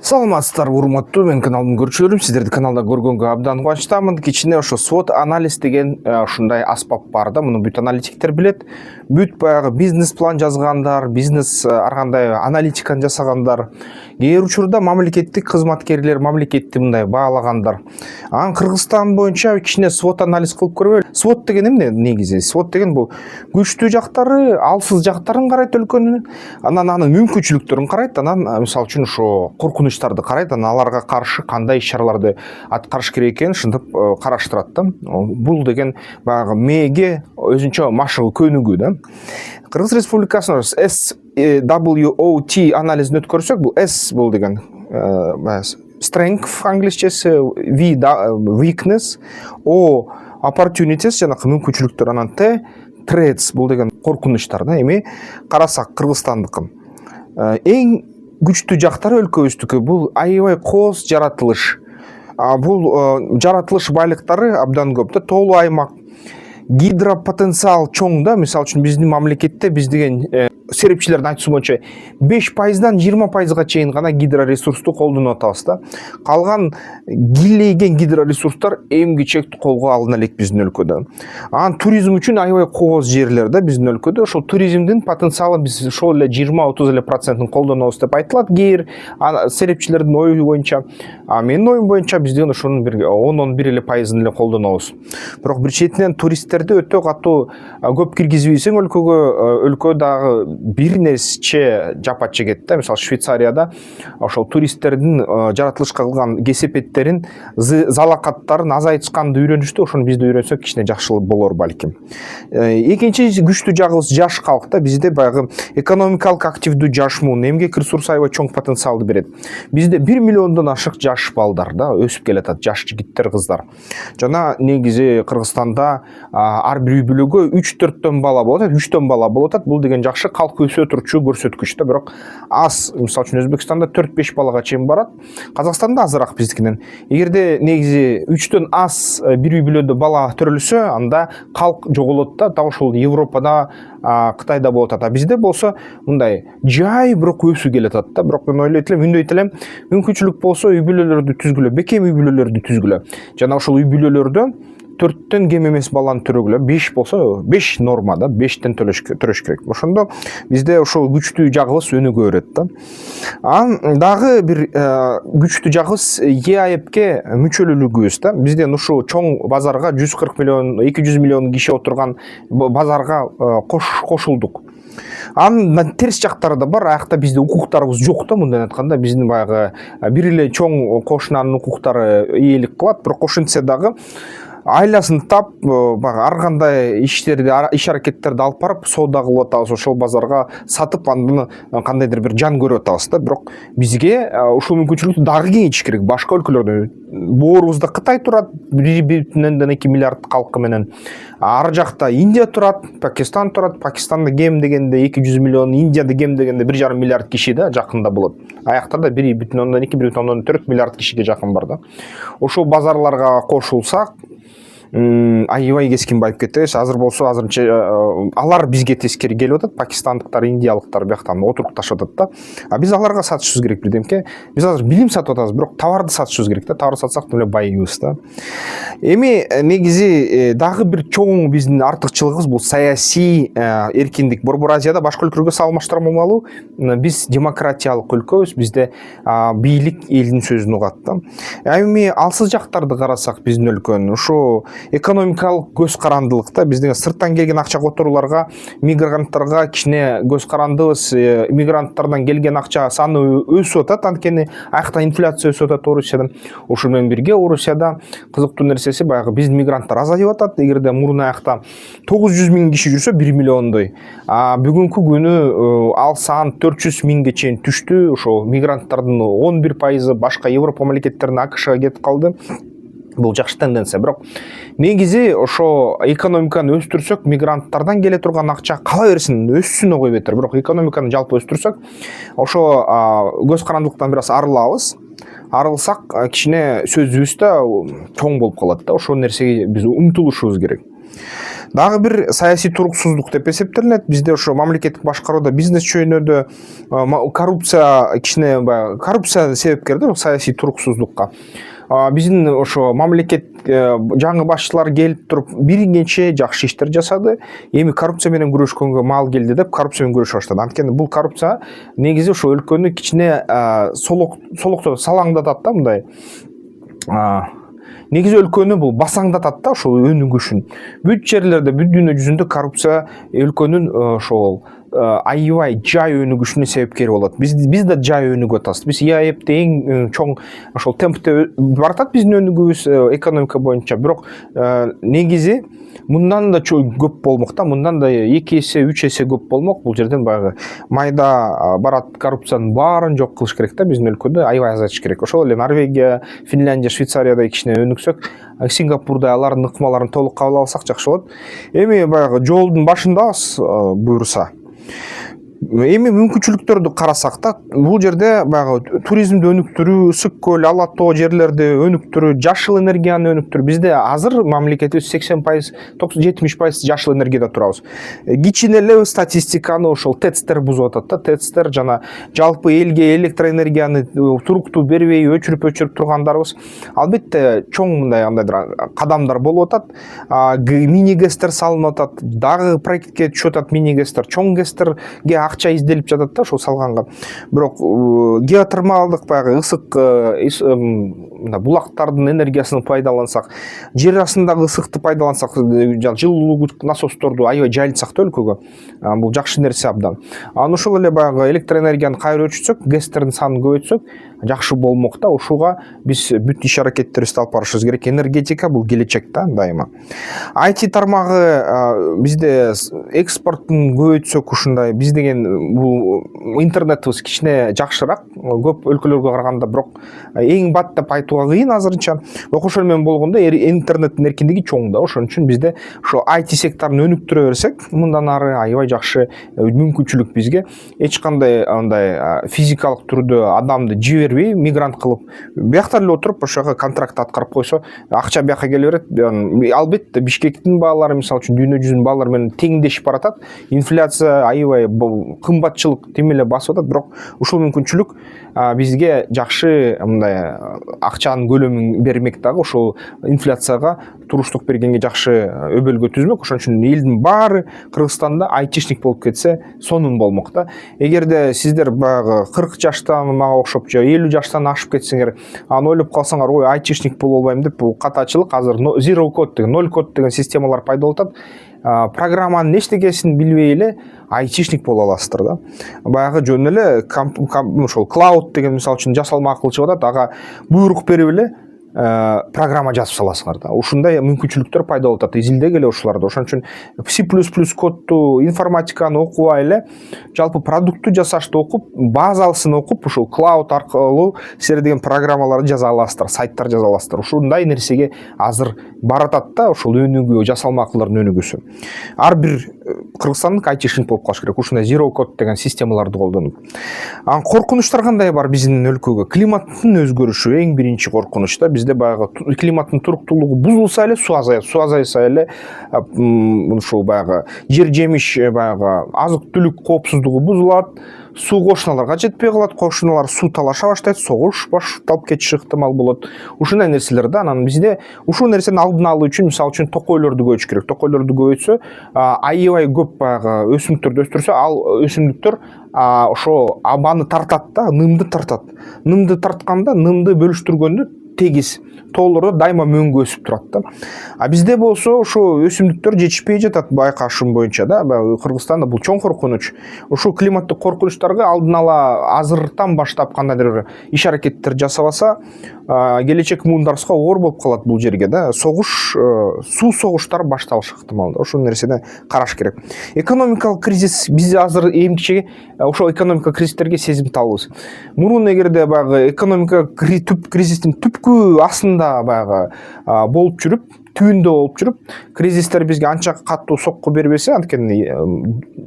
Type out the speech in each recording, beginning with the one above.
Саламатсыздар, урматтуу мен каналдын көрүүчүлөрүм. Сиздерди каналда көргөнгө абдан кубанычтамын. Кичине ошо SWOT анализ деген ушундай аспап бар да. Муну бүт аналитиктер билет. Бүт баягы бизнес план жазгандар, бизнес ар кандай аналитиканы жасагандар, кээ учурда мамлекеттик кызматкерлер, мамлекетти мындай баалагандар. Анан Кыргызстан боюнча кичине SWOT анализ кылып көрбөйлү. SWOT деген эмне негизи? SWOT деген бул күчтүү жактары, алсыз жактарын карайт өлкөнүн, анан анын мүмкүнчүлүктөрүн карайт, анан мисалы үчүн ошо коркунучтарды карайт, анан аларга каршы кандай иш-чараларды аткарыш керек экенин шынтып караштырат да. Бул деген баягы мээге өзүнчө машыгуу көнүгүү да. Кыргыз Республикасынын SWOT анализин өткөрсөк, бул S бул деген strength англисчеси, V weakness, O opportunities жанакы мүмкүнчүлүктөр, анан T threats бул деген коркунучтар да. Эми карасак Кыргызстандыкын эң күчтүү жактары өлкөбүздүкү бул аябай кооз жаратылыш. Бул жаратылыш байлыктары абдан көп да, тоолуу аймак, гидропотенциал чоң да. Мисалы үчүн биздин мамлекетте биз деген серепчилердин айтуусу боюнча 5%дан 20%га чейин гана гидроресурсту колдонуп атабыз да. Калган килейген гидроресурстар эмгичек чектүү колго алына элек биздин өлкөдө. Анан туризм үчүн аябай кооз жерлер да биздин өлкөдө. Ошол туризмдин потенциалы биз ошол эле 20-30% колдонобуз деп айтылат кээ серепчилердин ою боюнча. Менин оюм боюнча биз деген ошонун бир 10-11% эле колдонобуз. Бирок бир четинен туристтерди өтө катуу көп киргизбейсең өлкө дагы бир нече жапат чегет да. Мисалы Швейцарияда ошол туристтердин жаратылышка кылган кесепеттерин, залакаттарын азайтышканды үйрөнүштү. Ошону биз да үйрөнсөк кичине жакшы болор балким. Экинчи күчтүү жагыбыз жаш калк да. Бизде баягы экономикалык активдүү жаш муун, эмгек ресурсу аябай чоң потенциалды берет. Бизде 1 миллиондон ашык жаш балдар да өсүп келатат, жаш жигиттер, кыздар. Жана негизи Кыргызстанда ар бир үй бүлөгө 3-4төн бала болот, 3төн бала болот. Бул деген жакшы калк өсө турчу көрсөткүч да. Бирок аз, мисалы үчүн Өзбекстанда 4-5 балага чейин барат. Казакстанда азыраак биздикинен. Эгерде негизи 3төн аз бир үй бүлөдө бала төрөлсө, анда калк жоголот да. Дал ошол Европада, Кытайда болот. Бизде болсо мындай жай бирок өсүп келатат да. Бирок мен ойлойт элем, үндөйт элем, мүмкүнчүлүк болсо үй бүлөлөрдү түзгүлө, бекем үй бүлөлөрдү түзгүлө. Жана ошол үй бүлөлөрдө 4төн кем эмес баланы төрөгүлө, 5 болсо 5 норма да, 5тен төрөш керек. Ошондо бизде ошол күчтүү жагыбыз өнүгө берет да. Анан дагы бир күчтүү жагыбыз ЕАЭПке мүчөлүүлүгүбүз да. Бизден ушул чоң базарга 140 миллион, 200 миллион киши отурган базарга кошулдук. Анын терс жактары да бар. Аякта бизде укуктарыбыз жок да, мындай айтканда. Биздин баягы бир эле чоң кошунанын укуктары ээлик кылат, бирок ошентсе дагы айласын тап, ар кандай иштерди, иш аракеттерди алып барып, соода кылып атабыз, ошол базарга сатып, андан кандайдыр бир жан көрүп атабыз да. Бирок бизге ушул мүмкүнчүлүктү дагы кеңейтиш керек. Башка өлкөлөрдө боорубузда Кытай турат, 1,2 миллиард калкы менен. Ар жакта Индия турат, Пакистан турат. Пакистанда кем дегенде 200 миллион, Индияда кем дегенде 1,5 миллиард киши да жакында болот. Аяктарда 1,2-1,4 миллиард кишиге жакын бар да. Ошол базарларга кошулсак, аябай кескин байып кетебиз. Азыр болсо азырынча алар бизге тескери келип атат. Пакистандыктар, индиялыктар бияктан отурукташып атат да. Биз аларга сатышыбыз керек бирдемке. Биз азыр билим сатып атабыз, бирок товарды сатышыбыз керек да. Товар сатсак деле байыбыз да. Эми негизи дагы бир чоң биздин артыкчылыгыбыз бул саясий эркиндик. Борбор Азияда башка өлкөлөргө салыштырмалуу биз демократиялык өлкөбүз. Бизде бийлик элдин сөзүн угат да. Эми алсыз жактарды карасак биздин өлкөнүн, ушу экономикалык көз карандылыкта биздин сырттан келген акча которууларга, мигранттарга кичине көз карандыбыз. Мигранттардан келген акча саны өсүп атат, анткени аякта инфляция өсүп атат Орусияда. Ошол менен бирге Орусияда кызыктуу нерсеси баягы биздин мигранттар азайып атат. Эгерде мурун аякта 900 миң киши жүрсө 1 миллиондой, бүгүнкү күнү ал сан 400 миңге чейин түштү. Ошол мигранттардын 11% башка Европа мамлекеттерине, АКШга кетип калды. Бул жакшы тенденция. Бирок негизи ошо экономиканы өстүрсөк, мигранттардан келе турган акча кала берсин, өссүн ого бетер. Бирок экономиканы жалпы өстүрсөк, ошо көз карандылыктан бир аз арылабыз. Арылсак кичине сөзүбүз да чоң болуп калат да. Ошол нерсеге биз умтулушубуз керек. Дагы бир саясий туруксуздук деп эсептелинет. Бизде ошо мамлекеттик башкарууда бизнес чөйнөдө коррупция кичине баягы коррупция себепкер да саясий туруксуздукка. Биздин ошо мамлекет жаңы башчылар келип туруп бир нече жакшы иштер жасады. Эми коррупция менен күрөшкөнгө маал келди деп коррупция менен күрөшө баштады. Анткени бул коррупция негизи ошо өлкөнү кичине солоктоп салаңдатат да мындай. Негизи өлкөнү бул басаңдатат да ошол өнүгүшүн. Бүт жерлерде, бүт дүйнө жүзүндө коррупция өлкөнүн ошол аябай жай өнүгүшүнө себепкер болот. Биз да жай өнүгүп атабыз. Биз ЕАЭПте эң чоң ошол темпте баратат биздин өнүгүүбүз экономика боюнча. Бирок негизи мындан да көп болмок да, мындан да 2 эсе, 3 эсе көп болмок. Бул жерден баягы майда барат коррупциянын баарын жок кылыш керек да биздин өлкөдө, аябай азайтыш керек. Ошол эле Норвегия, Финляндия, Швейцарияда кичине өнүксөк, Сингапурда алардын ыкмаларын толук кабыл алсак жакшы болот. Эми баягы жолдун башындабыз буюрса. Эми мүмкүнчүлүктөрдү карасак да, бул жерде баягы туризмди өнүктүрүү, ысык көл, ала тоо жерлерди өнүктүрүү, жашыл энергияны өнүктүрүү. Бизде азыр мамлекетибиз 80%, 70% жашыл энергияда турабыз. Кичине эле статистиканы ошол ТЭЦтер бузуп атат да. ТЭЦтер жана жалпы элге электроэнергияны туруктуу бербей өчүрүп тургандарыбыз. Албетте чоң мындай кадамдар болуп атат. Мини гэстер салынып атат. Дагы проектке түшүп атат мини гэстер, чоң гэстерге акча изделип жатат да ошол салганга. Бирок геотермалдык баягы ысык булактардын энергиясын пайдалансак, жер астындагы ысыкты пайдалансак, жылуулук насосторду аябай жайылтсак да өлкөгө, бул жакшы нерсе абдан. Ошол эле баягы электроэнергияны кайра өчүрсөк, гэстердин санын көбөйтсөк, жакшы болмок да. Ушуга биз бүт иш аракеттерибизди алып барышыбыз керек. Энергетика бул келечек да дайыма. IT тармагы бизде экспорттун көбөйтсөк ушундай, биз деген бул интернетибиз кичине жакшыраак көп өлкөлөргө караганда, бирок эң бат деп айтууга кыйын азырынча. Ошол менен болгондо интернеттин эркиндиги чоң да. Ошон үчүн бизде ошо IT секторун өнүктүрө берсек, мындан ары аябай жакшы мүмкүнчүлүк бизге. Эч кандай андай физикалык түрдө адамды жибербей, мигрант кылып, биякта эле отуруп ошого контракт аткарып койсо, акча бияка келе берет. Албетте Бишкектин баалары, мисалы үчүн дүйнө жүзүнүн баалары менен теңдешип баратат. Инфляция аябай кымбатчылык тим эле басып атат, бирок ушул мүмкүнчүлүк бизге жакшы мындай акчанын көлөмүн бермек дагы, ошол инфляцияга туруштук бергенге жакшы өбөлгө түзмөк. Ошон үчүн элдин баары Кыргызстанда айтишник болуп кетсе сонун болмок да. Эгерде сиздер баягы 40 жаштан мага окшоп же 50 жаштан ашып кетсеңер, аны ойлоп калсаңар, ой, айтишник боло албайм деп, бул катачылык. Азыр zero code деген, 0 код деген системалар пайда болуп атат. Программанын эчтекесин билбей эле айтишник боло аласыздар да. Баягы жөн эле ошол клауд деген мисалы үчүн жасалма кылчып атат, ага буйрук берип эле программа жазып саласыңар да. Ушундай мүмкүнчүлүктөр пайда болуп атат. Изилдегиле ушуларды. Ошон үчүн C++ кодду, информатиканы окубай эле, жалпы продуктту жасашты окуп, базалысын окуп, ушул клауд аркылуу силер деген программаларды жаза аласыздар, сайттар жаза аласыздар. Ушундай нерсеге азыр баратат да, ошол өнүгүү, жасалма акылдардын өнүгүүсү. Ар бир кыргызстандык айтишник болуп калыш керек. Ушундай zero code деген системаларды колдонуп. Коркунучтар кандай бар биздин өлкөгө? Климаттын өзгөрүшү эң биринчи коркунуч да. Бизде баягы климаттын туруктуулугу бузулса эле суу азаят, суу азайса эле ушул баягы жер жемиш, баягы азык түлүк коопсуздугу бузулат. Суу кошуналарга жетпей калат, кошуналар суу талаша баштайт, согуш башталып кетиши ыктымал болот. Ушундай нерселер да. Анан бизде ушул нерсени алдын алуу үчүн, мисалы үчүн, токойлорду көбөйтүш керек. Токойлорду көбөйтсө, аябай көп баягы өсүмдүктөрдү өстүрсө, ал өсүмдүктөр ошо абаны тартат да, нымды тартат. Нымды тартканда, нымды бөлүштүргөндө тегиз тоолордо дайыма мөңгү өсүп турат да. Бизде болсо ошо өсүмдүктөр жетишпей жатат байкашым боюнча да. Кыргызстанда бул чоң коркунуч. Ушул климаттык коркунучтарга алдын ала азыртан баштап кандайдыр иш аракеттер жасабаса, келечек муундарыбызга оор болуп калат бул жерге да. Согуш, суу согуштар башталышы ыктымал да. Ошол нерседе караш керек. Экономикалык кризис, биз азыр эмче ошол экономика кризистерге сезимталбыз. Мурун эгерде баягы экономика кризистин түпкү астында баягы болуп жүрүп, түбүндө болуп жүрүп, кризистер бизге анча катуу сокку бербесе, анткени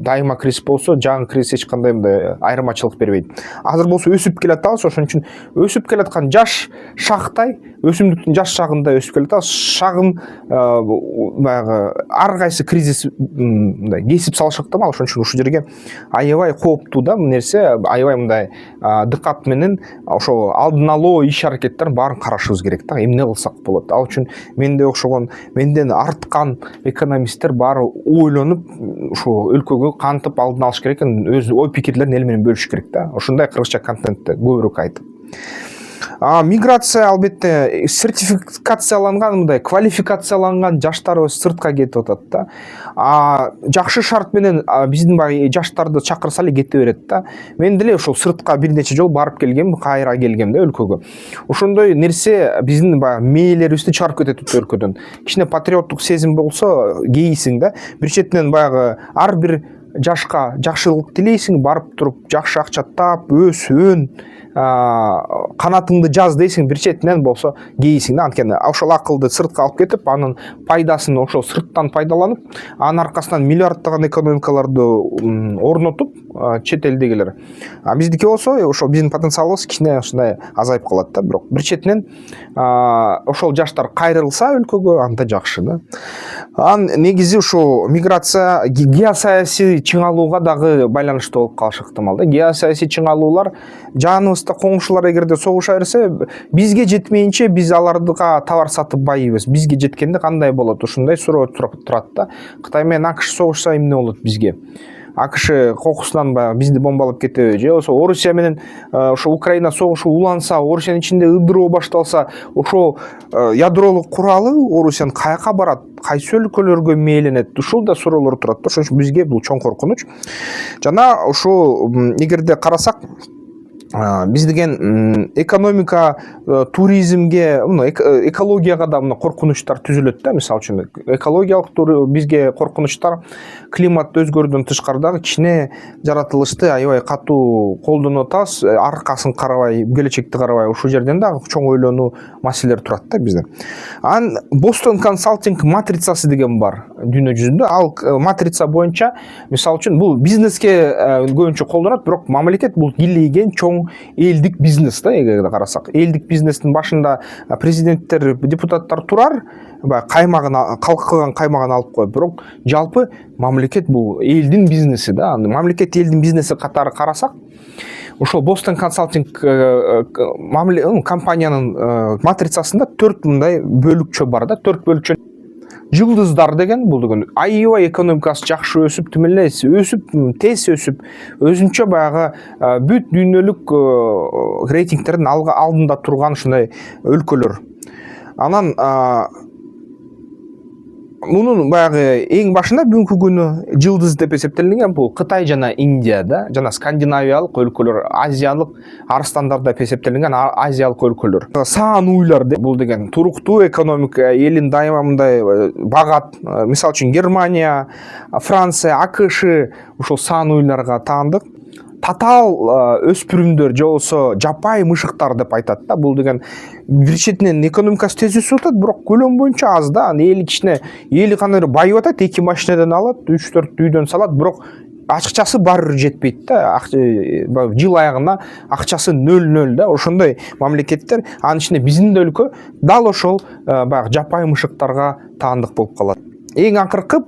дайыма кризис болсо, жаңы кризис эч кандай мындай айырмачылык бербейт. Азыр болсо өсүп келатабыз, ошон үчүн өсүп келаткан жаш шактай, өсүмдүктүн жаш шагында өсүп келатабыз. Шагын баягы ар кайсы кризис мындай кесип салышы ыктымал. Ошон үчүн ушул жерге аябай кооптуу да бул нерсе, аябай мындай дыкат менен ошо алдын алуу иш аракеттерин баарын карашыбыз керек да, эмне кылсак болот. Ал үчүн менде окшогон, менден арткан экономисттер баары ойлонуп, ушул өлкөгө кантип алдын алыш керек экенин өз ой пикирлерин эл менен бөлүш керек да. Ошондой кыргызча контентти көбүрөөк айтып. Миграция албетте сертификацияланган, мындай квалификацияланган жаштарыбыз сыртка кетип атат да. Жакшы шарт менен биздин баягы жаштарды чакырса эле кете берет да. Мен деле ошол сыртка бир нече жолу барып келгем, кайра келгем да өлкөгө. Ошондой нерсе биздин баягы мээлерибизди чыгарып кетет өлкөдөн. Кичине патриоттук сезим болсо кейисиң да. Бир четинен баягы ар бир жашка жакшылык тилейсиң, барып туруп жакшы акча тап, өс, өн, канатыңды жаз дейсиң, бир четинен болсо кейисиң да. Анткени ошол акылды сыртка алып кетип, анын пайдасын ошол сырттан пайдаланып, анын аркасынан миллиарддаган экономикаларды орнотуп чет элдегилер. Биздики болсо ошол биздин потенциалыбыз кичине ушундай азайып калат да. Бирок бир четинен ошол жаштар кайрылса өлкөгө, анда жакшы да. Негизи ушул миграция геосаясий чыңалууга дагы байланыштуу болуп калышы ыктымал да. Геосаясий чыңалуулар, жаныбызда коңшулар эгерде согуша берсе, бизге жетмейинче биз аларга товар сатып байыбыз. Бизге жеткенде кандай болот? Ушундай суроо турат да. Кытай менен АКШ согушса эмне болот бизге? АКШ кокусунан баягы бизди бомбалап кетеби? Же болсо Орусия менен ошо Украина согушу уланса, Орусиянын ичинде ыдыроо башталса, ошо ядролук куралы Орусиянын каяка барат? Кайсы өлкөлөргө мээленет? Ушул да суроолор турат да. Ошон үчүн бизге бул чоң коркунуч. Жана ошол эгерде карасак, биз деген экономика, туризмге, экологияга да коркунучтар түзүлөт да. Мисалы үчүн экологиялык бизге коркунучтар климат өзгөрүүдөн тышкарыдагы кичине жаратылышты аябай катуу колдонуп атабыз, аркасын карабай, келечекти карабай. Ушул жерден дагы чоң ойлонуу маселелер турат да бизде. Boston Consulting матрицасы деген бар дүйнө жүзүндө. Ал матрица боюнча, мисалы үчүн, бул бизнеске көбүнчө колдонот, бирок мамлекет бул килейген чоң элдик бизнес да. Эгерде карасак, элдик бизнестин башында президенттер, депутаттар турар, каймагын, калкыган каймагын алып коюп, бирок жалпы мамлекет бул элдин бизнеси да. Мамлекет элдин бизнеси катары карасак, ошол Boston Consulting компаниянын матрицасында 4 мындай бөлүкчө бар да. 4 бөлүкчө. Жылдыздар деген, бул деген аябай экономикасы жакшы өсүп, түмөнлөйс өсүп, тез өсүп, өзүнчө баягы бүт дүйнөлүк рейтингтердин алдында турган ушундай өлкөлөр. Анан мунун баягы эң башында бүгүнкү күнү жылдыз деп эсептелинген бул Кытай жана Индия да, жана скандинавиялык өлкөлөр, азиялык арстандар деп эсептелинген азиялык өлкөлөр. Саан уйлар бул деген туруктуу экономика, элин дайыма мындай багат. Мисалы үчүн Германия, Франция, АКШ ушул саан уйларга таандык. Татаал өспүрүмдөр же болсо жапай мышыктар деп айтат да. Бул деген бир четинен экономикасы тез өсүп атат, бирок көлөм боюнча аз да. Эли кичине, эли кандай байып атат, 2 машинадан алат, 3-4 үйдөн салат, бирок акчасы баары жетпейт да. Жыл аягына акчасы 0 да. Ошондой мамлекеттер, анын ичинде биздин өлкө дал ошол баягы жапай мышыктарга таандык болуп калат. Эң акыркы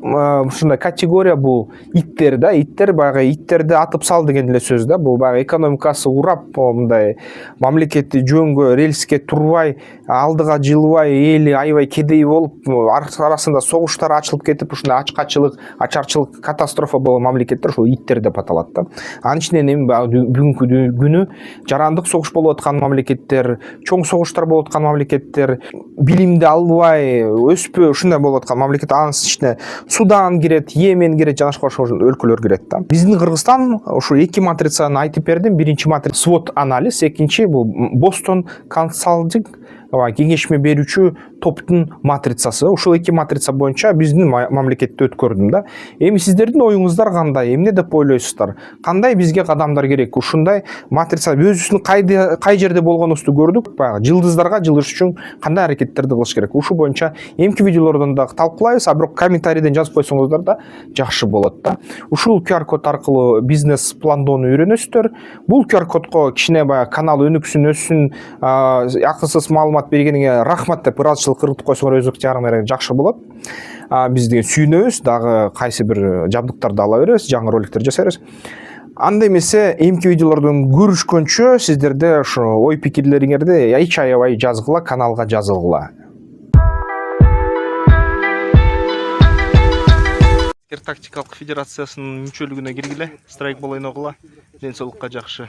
ушундай категория бул иттер да. Иттер баягы иттерди атып сал деген эле сөз да. Бул баягы экономикасы урап, мындай мамлекетти жөнгө, рельске турбай, алдыга жылбай, эли аябай кедей болуп, арасында согуштар ачылып кетип, ушундай ачкачылык, ачарчылык, катастрофа болгон мамлекеттер ушул иттер деп аталат да. Анын ичинен эми бүгүнкү күнү жарандык согуш болуп аткан мамлекеттер, чоң согуштар болуп аткан мамлекеттер, билимди албай, өспөй ушундай болуп аткан мамлекет, ичине Судан кирет, Йемен кирет, жана башка өлкөлөр кирет да. Биздин Кыргызстан ушу 2 матрицаны айтып бердим. Биринчи матрица SWOT анализ, экинчи бул Boston Consulting кеңешме берүүчү топтун матрицасы. Ушул эки матрица боюнча биздин мамлекетте өткөрдүм да. Эми сиздердин оюңуздар кандай? Эмне деп ойлойсуздар? Кандай бизге кадамдар керек? Ушундай матрица өзүбүздүн кай жерде болгонубузду көрдүк. Баягы жылдыздарга жылыш үчүн кандай аракеттерди кылыш керек? Ушул боюнча эмки видеолордон да талкуулайбыз, а бирок комментарийден жазып койсоңуздар да жакшы болот да. Ушул QR код аркылуу бизнес пландоону үйрөнөсүздөр. Бул QR кодко кичине баягы канал өнүксүн, өссүн, акысыз маалымат бергениңе рахмат деп ыраазычылык кыргызып койсоңор өзү жарым жакшы болот. Биз деген сүйүнөбүз, дагы кайсы бир жабдыктарды ала беребиз, жаңы роликтер жасай беребиз. Анда эмесе эмки видеолордон көрүшкөнчө сиздерде ошо ой пикирлериңерди эч аябай жазгыла, каналга жазылгыла. Тактикалык федерациясынын мүчөлүгүнө киргиле, страйк болойн огула, ден соолукка жакшы.